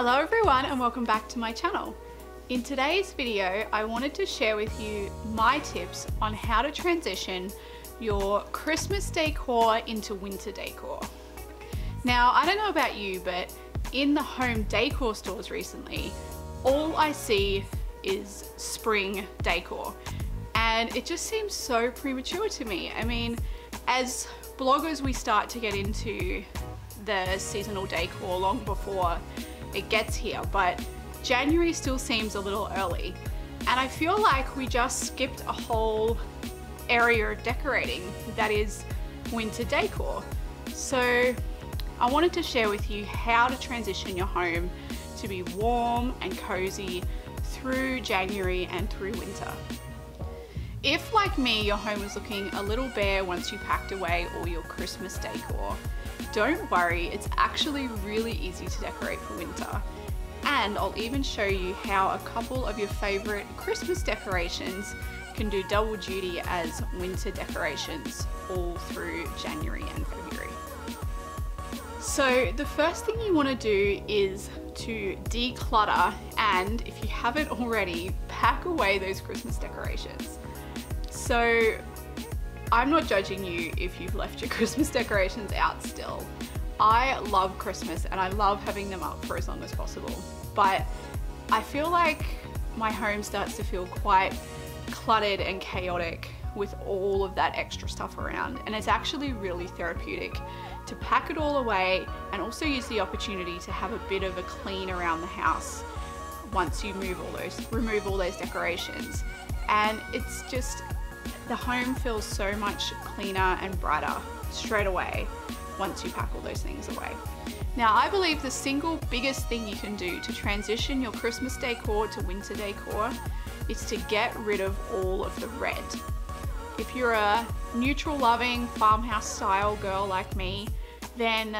Hello everyone and welcome back to my channel. In today's video, I wanted to share with you my tips on how to transition your Christmas decor into winter decor. Now, I don't know about you, but in the home decor stores recently, all I see is spring decor. And it just seems so premature to me. I mean, as bloggers, we start to get into the seasonal decor long before it gets here, but January still seems a little early. And I feel like we just skipped a whole area of decorating that is winter decor. So I wanted to share with you how to transition your home to be warm and cozy through January and through winter. If, like me, your home was looking a little bare once you packed away all your Christmas decor, don't worry, it's actually really easy to decorate for winter. And I'll even show you how a couple of your favorite Christmas decorations can do double duty as winter decorations all through January and February. So the first thing you want to do is to declutter, and if you haven't already, pack away those Christmas decorations. So I'm not judging you if you've left your Christmas decorations out still. I love Christmas and I love having them up for as long as possible, but I feel like my home starts to feel quite cluttered and chaotic with all of that extra stuff around, and it's actually really therapeutic to pack it all away and also use the opportunity to have a bit of a clean around the house once you remove all those decorations. And it's just, the home feels so much cleaner and brighter straight away once you pack all those things away. Now, I believe the single biggest thing you can do to transition your Christmas decor to winter decor is to get rid of all of the red. If you're a neutral loving farmhouse style girl like me, then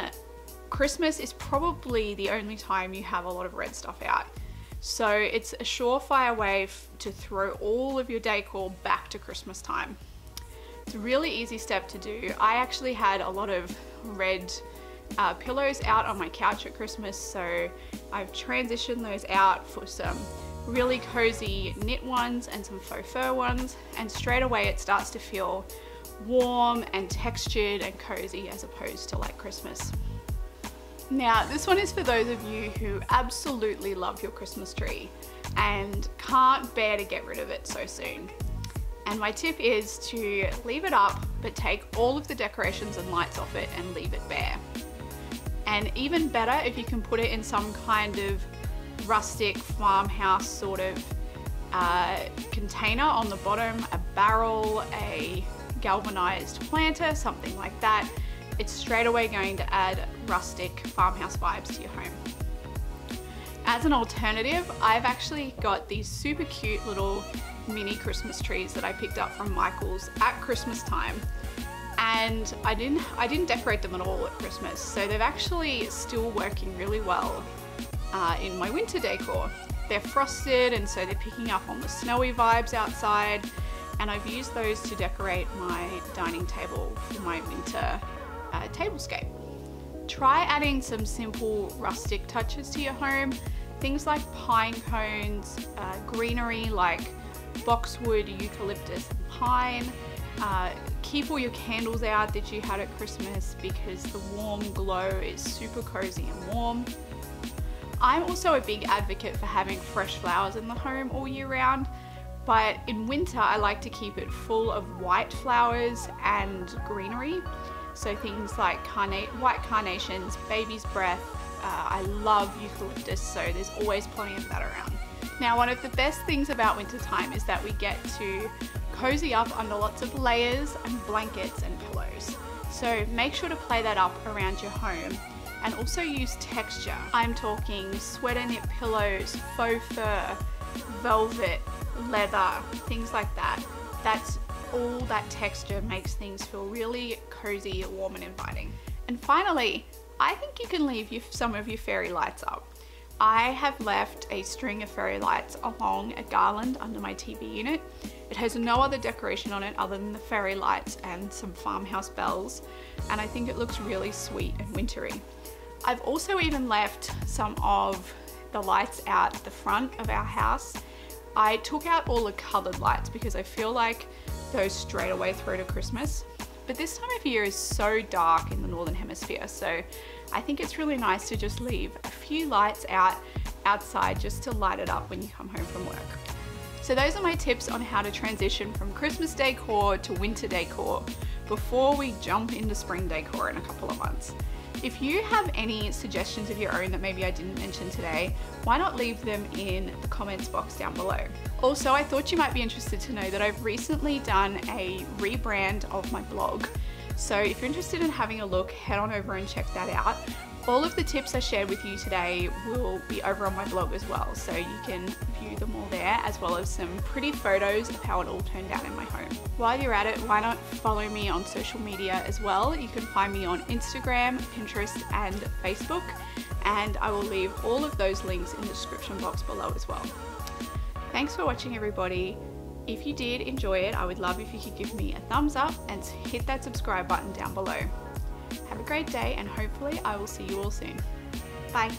Christmas is probably the only time you have a lot of red stuff out. So it's a surefire way to throw all of your decor back to Christmas time. It's a really easy step to do. I actually had a lot of red pillows out on my couch at Christmas, so I've transitioned those out for some really cozy knit ones and some faux fur ones, and straight away it starts to feel warm and textured and cozy as opposed to like Christmas. Now, this one is for those of you who absolutely love your Christmas tree and can't bear to get rid of it so soon. And my tip is to leave it up, but take all of the decorations and lights off it and leave it bare. And even better if you can put it in some kind of rustic farmhouse sort of container on the bottom, a barrel, a galvanized planter, something like that. It's straight away going to add rustic farmhouse vibes to your home. As an alternative, I've actually got these super cute little mini Christmas trees that I picked up from Michael's at Christmas time. And I didn't decorate them at all at Christmas, so they're actually still working really well in my winter decor. They're frosted, and so they're picking up on the snowy vibes outside, and I've used those to decorate my dining table for my winter tablescape. Try adding some simple rustic touches to your home, things like pine cones, greenery like boxwood, eucalyptus, and pine. Keep all your candles out that you had at Christmas because the warm glow is super cozy and warm. I'm also a big advocate for having fresh flowers in the home all year round, but in winter I like to keep it full of white flowers and greenery. So things like white carnations, baby's breath. I love eucalyptus, so there's always plenty of that around. Now, one of the best things about winter time is that we get to cozy up under lots of layers and blankets and pillows. So make sure to play that up around your home, and also use texture. I'm talking sweater knit pillows, faux fur, velvet, leather, things like that. That's all that texture makes things feel really cozy, warm and inviting. And finally, I think you can leave some of your fairy lights up. I have left a string of fairy lights along a garland under my TV unit. It has no other decoration on it other than the fairy lights and some farmhouse bells, and I think it looks really sweet and wintry. I've also even left some of the lights out the front of our house, I took out all the colored lights because I feel like those straight away through to Christmas. But this time of year is so dark in the Northern Hemisphere, so I think it's really nice to just leave a few lights outside just to light it up when you come home from work. So those are my tips on how to transition from Christmas decor to winter decor before we jump into spring decor in a couple of months. If you have any suggestions of your own that maybe I didn't mention today, why not leave them in the comments box down below. Also, I thought you might be interested to know that I've recently done a rebrand of my blog. So if you're interested in having a look, head on over and check that out. All of the tips I shared with you today will be over on my blog as well, so you can view them all there, as well as some pretty photos of how it all turned out in my home. While you're at it, why not follow me on social media as well? You can find me on Instagram, Pinterest, and Facebook, and I will leave all of those links in the description box below as well. Thanks for watching, everybody. If you did enjoy it, I would love if you could give me a thumbs up and hit that subscribe button down below. Have a great day, and hopefully I will see you all soon. Bye.